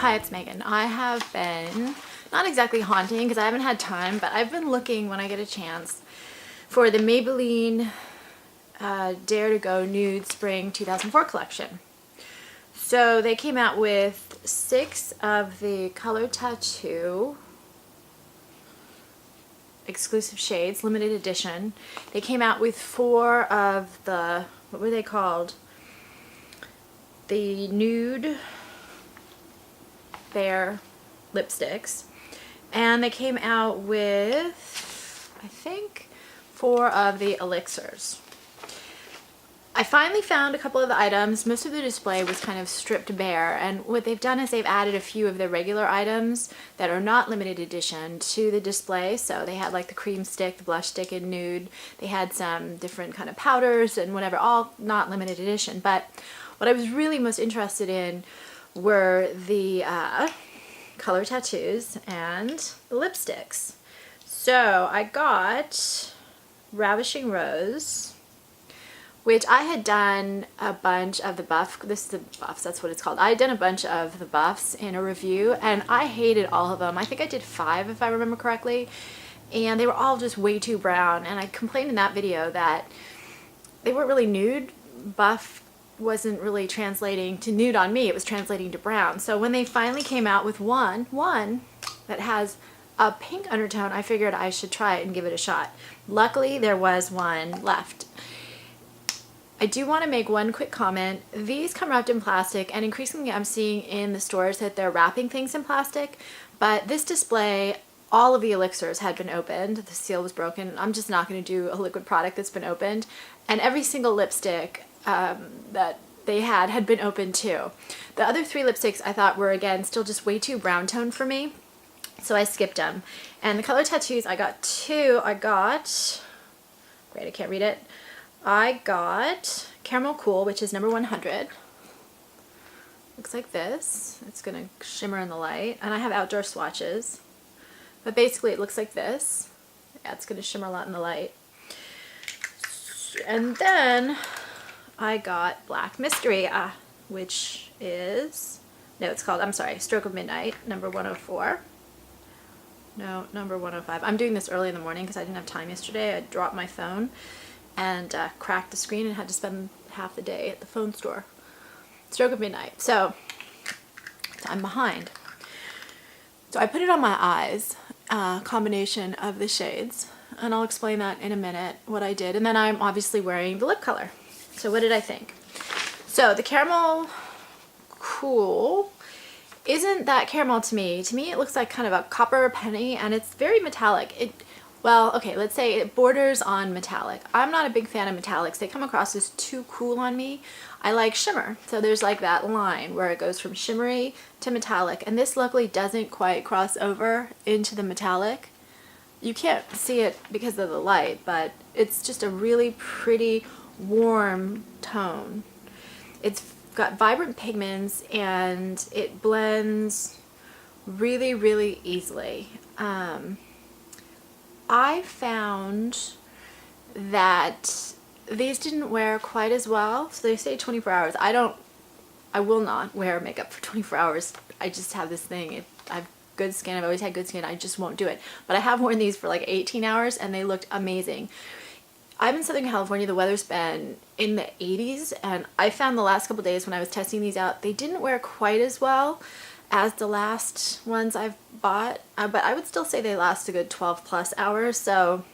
Hi, it's Megan. I have been, not exactly haunting because I haven't had time, but I've been looking when I get a chance for the Maybelline Dare to Go Nude Spring 2004 collection. So they came out with 6 of the Color Tattoo exclusive shades, limited edition. They came out with 4 of the, what were they called? The Nude Bare lipsticks, and they came out with, I think, 4 of the elixirs. I finally found a couple of the items. Most of the display was kind of stripped bare, and what they've done is they've added a few of the regular items that are not limited edition to the display. So they had like the cream stick, the blush stick in nude. They had some different kind of powders and whatever, all not limited edition. But what I was really most interested in were the color tattoos and the lipsticks. So I got Ravishing Rose, which I had done a bunch of the buff. This is the buffs, that's what it's called. I had done a bunch of the buffs in a review, and I hated all of them. I think I did 5 if I remember correctly, and they were all just way too brown. And I complained in that video that they weren't really nude. Buff wasn't really translating to nude on me, it was translating to brown. So when they finally came out with one that has a pink undertone, I figured I should try it and give it a shot. Luckily there was one left. I do want to make one quick comment. These come wrapped in plastic, and increasingly I'm seeing in the stores that they're wrapping things in plastic, but this display, all of the elixirs had been opened. The seal was broken. I'm just not going to do a liquid product that's been opened, and every single lipstick that they had been opened too. The other 3 lipsticks I thought were, again, still just way too brown tone for me, so I skipped them. And the color tattoos, I got 2. I got, wait, I can't read it. I got Caramel Cool, which is number 100. Looks like this. It's gonna shimmer in the light, and I have outdoor swatches, but basically it looks like this. Yeah, it's gonna shimmer a lot in the light. And then I got Black Mystery, which is, no, it's called, I'm sorry, Stroke of Midnight, number 104. No, number 105. I'm doing this early in the morning because I didn't have time yesterday. I dropped my phone and cracked the screen and had to spend half the day at the phone store. Stroke of Midnight. So I'm behind. So I put it on my eyes, combination of the shades, and I'll explain that in a minute, what I did. And then I'm obviously wearing the lip color. So what did I think? So the Caramel Cool isn't that caramel to me. To me it looks like kind of a copper penny, and it's very metallic. Well, okay, let's say it borders on metallic. I'm not a big fan of metallics. They come across as too cool on me. I like shimmer. So there's like that line where it goes from shimmery to metallic, and this luckily doesn't quite cross over into the metallic. You can't see it because of the light, but it's just a really pretty warm tone. It's got vibrant pigments and it blends really, really easily. I found that these didn't wear quite as well. So they say 24 hours. I will not wear makeup for 24 hours. I just have this thing. I have good skin. I've always had good skin. I just won't do it. But I have worn these for like 18 hours and they looked amazing. I'm in Southern California. The weather's been in the 80s, and I found the last couple days when I was testing these out, they didn't wear quite as well as the last ones I've bought, but I would still say they last a good 12 plus hours. So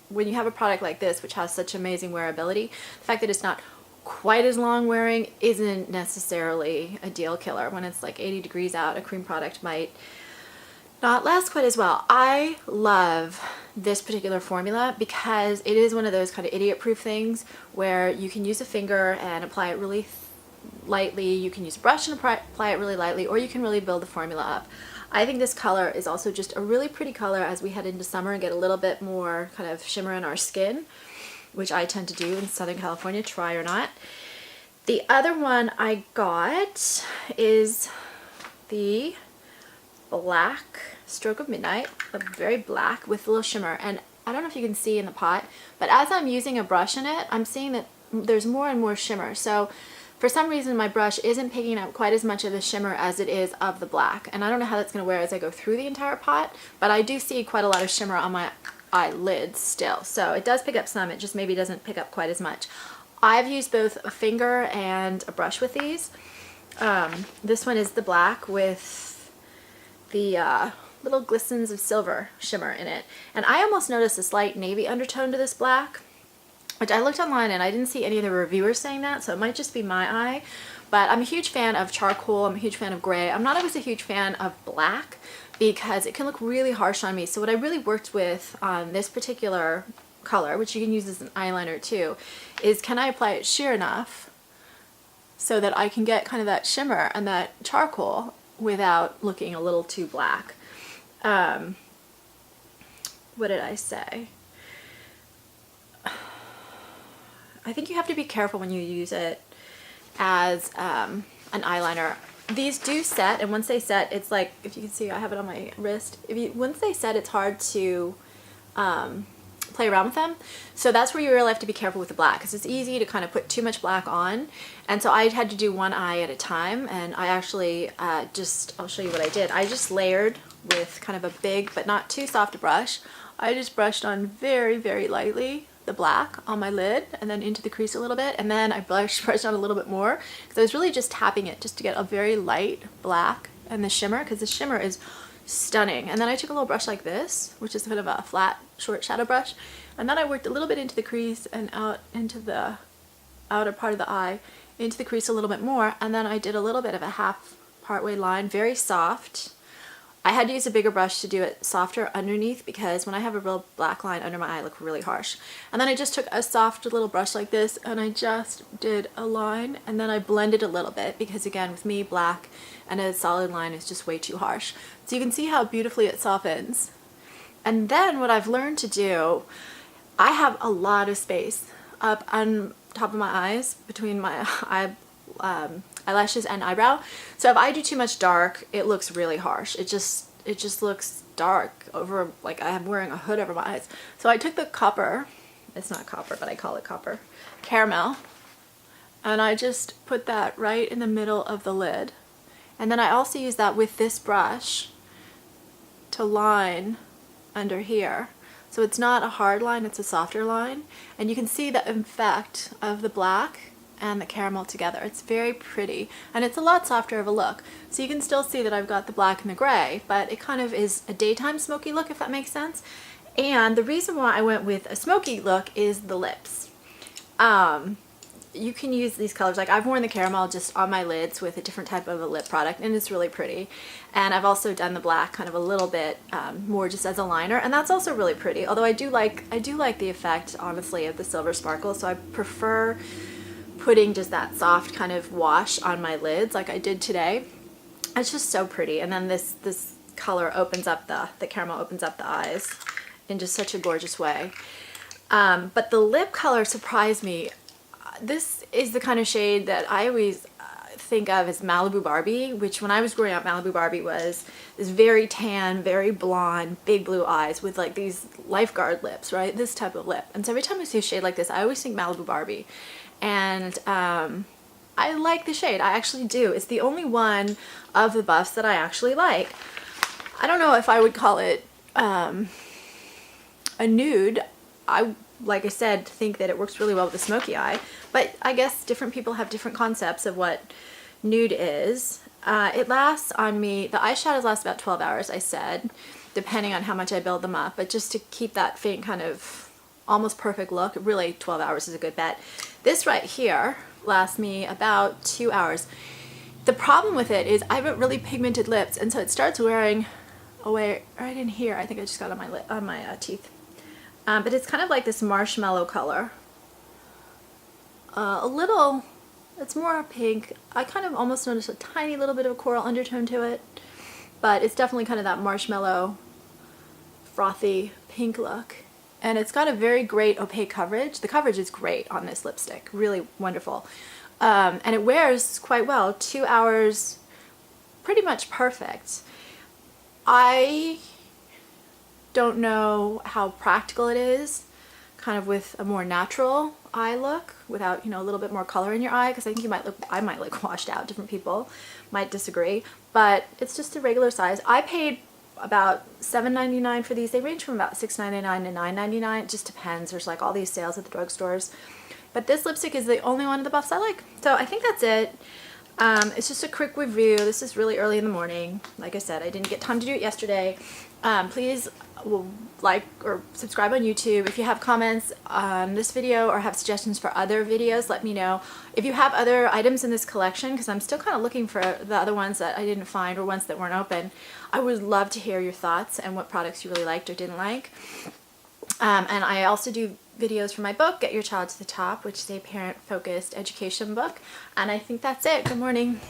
when you have a product like this, which has such amazing wearability, the fact that it's not quite as long wearing isn't necessarily a deal killer. When it's like 80 degrees out, a cream product might not last quite as well. I love this particular formula because it is one of those kind of idiot-proof things where you can use a finger and apply it really lightly, you can use a brush and apply it really lightly, or you can really build the formula up. I think this color is also just a really pretty color as we head into summer and get a little bit more kind of shimmer in our skin, which I tend to do in Southern California, try or not. The other one I got is the Black Stroke of Midnight, very black with a little shimmer, and I don't know if you can see in the pot, but as I'm using a brush in it, I'm seeing that there's more and more shimmer. So for some reason my brush isn't picking up quite as much of the shimmer as it is of the black. And I don't know how that's going to wear as I go through the entire pot, but I do see quite a lot of shimmer on my eyelids still. So it does pick up some, it just maybe doesn't pick up quite as much. I've used both a finger and a brush with these. This one is the black with the little glistens of silver shimmer in it. And I almost noticed a slight navy undertone to this black, which I looked online and I didn't see any of the reviewers saying that, so it might just be my eye. But I'm a huge fan of charcoal, I'm a huge fan of gray. I'm not always a huge fan of black because it can look really harsh on me. So what I really worked with on this particular color, which you can use as an eyeliner too, is can I apply it sheer enough so that I can get kind of that shimmer and that charcoal without looking a little too black. What did I say? I think you have to be careful when you use it as an eyeliner. These do set, and once they set, it's like, if you can see, I have it on my wrist. Once they set, it's hard to play around with them. So that's where you really have to be careful with the black, because it's easy to kind of put too much black on. And so I had to do one eye at a time, and I actually I'll show you what I did. I just layered with kind of a big but not too soft a brush. I just brushed on very, very lightly the black on my lid and then into the crease a little bit, and then I brushed on a little bit more because I was really just tapping it just to get a very light black and the shimmer, because the shimmer is stunning. And then I took a little brush like this, which is kind of a flat short shadow brush, and then I worked a little bit into the crease and out into the outer part of the eye, into the crease a little bit more, and then I did a little bit of a half partway line, very soft. I had to use a bigger brush to do it softer underneath because when I have a real black line under my eye, I look really harsh. And then I just took a soft little brush like this and I just did a line, and then I blended a little bit because, again, with me, black and a solid line is just way too harsh. So you can see how beautifully it softens. And then what I've learned to do, I have a lot of space up on top of my eyes between my eyelashes and eyebrow. So if I do too much dark, it looks really harsh. It just looks dark over, like I'm wearing a hood over my eyes. So I took the copper, it's not copper, but I call it copper, caramel, and I just put that right in the middle of the lid. And then I also use that with this brush to line under here. So it's not a hard line, it's a softer line. And you can see the effect of the black and the caramel together. It's very pretty, and it's a lot softer of a look. So you can still see that I've got the black and the gray, but it kind of is a daytime smoky look, if that makes sense. And the reason why I went with a smoky look is the lips. You can use these colors, like I've worn the caramel just on my lids with a different type of a lip product, and it's really pretty. And I've also done the black kind of a little bit more just as a liner, and that's also really pretty. Although I do like the effect, honestly, of the silver sparkle, so I prefer putting just that soft kind of wash on my lids like I did today. It's just so pretty. And then this color opens up the caramel opens up the eyes in just such a gorgeous way. But the lip color surprised me. This is the kind of shade that I always think of as Malibu Barbie, which when I was growing up, Malibu Barbie was this very tan, very blonde, big blue eyes with like these lifeguard lips, right? This type of lip. And so every time I see a shade like this, I always think Malibu Barbie. And I like the shade. I actually do. It's the only one of the buffs that I actually like. I don't know if I would call it a nude. Like I said, think that it works really well with the smoky eye, but I guess different people have different concepts of what nude is. It lasts on me, the eyeshadows last about 12 hours, I said, depending on how much I build them up, but just to keep that faint kind of almost perfect look, really 12 hours is a good bet. This right here lasts me about 2 hours. The problem with it is I have really pigmented lips, and so it starts wearing away right in here. I think I just got on my teeth. But it's kind of like this marshmallow color. It's more pink. I kind of almost noticed a tiny little bit of a coral undertone to it, but it's definitely kind of that marshmallow, frothy pink look. And it's got a very great opaque coverage. The coverage is great on this lipstick, really wonderful. And it wears quite well, 2 hours, pretty much perfect. I don't know how practical it is, kind of with a more natural eye look without, you know, a little bit more color in your eye, because I think I might look washed out. Different people might disagree, but it's just a regular size. I paid about $7.99 for these. They range from about $6.99 to $9.99. It just depends. There's like all these sales at the drugstores. But this lipstick is the only one of the buffs I like. So I think that's it. It's just a quick review. This is really early in the morning. Like I said, I didn't get time to do it yesterday. Please like or subscribe on YouTube. If you have comments on this video or have suggestions for other videos, let me know. If you have other items in this collection, because I'm still kind of looking for the other ones that I didn't find or ones that weren't open, I would love to hear your thoughts and what products you really liked or didn't like. And I also do videos for my book, Get Your Child to the Top, which is a parent-focused education book. And I think that's it. Good morning.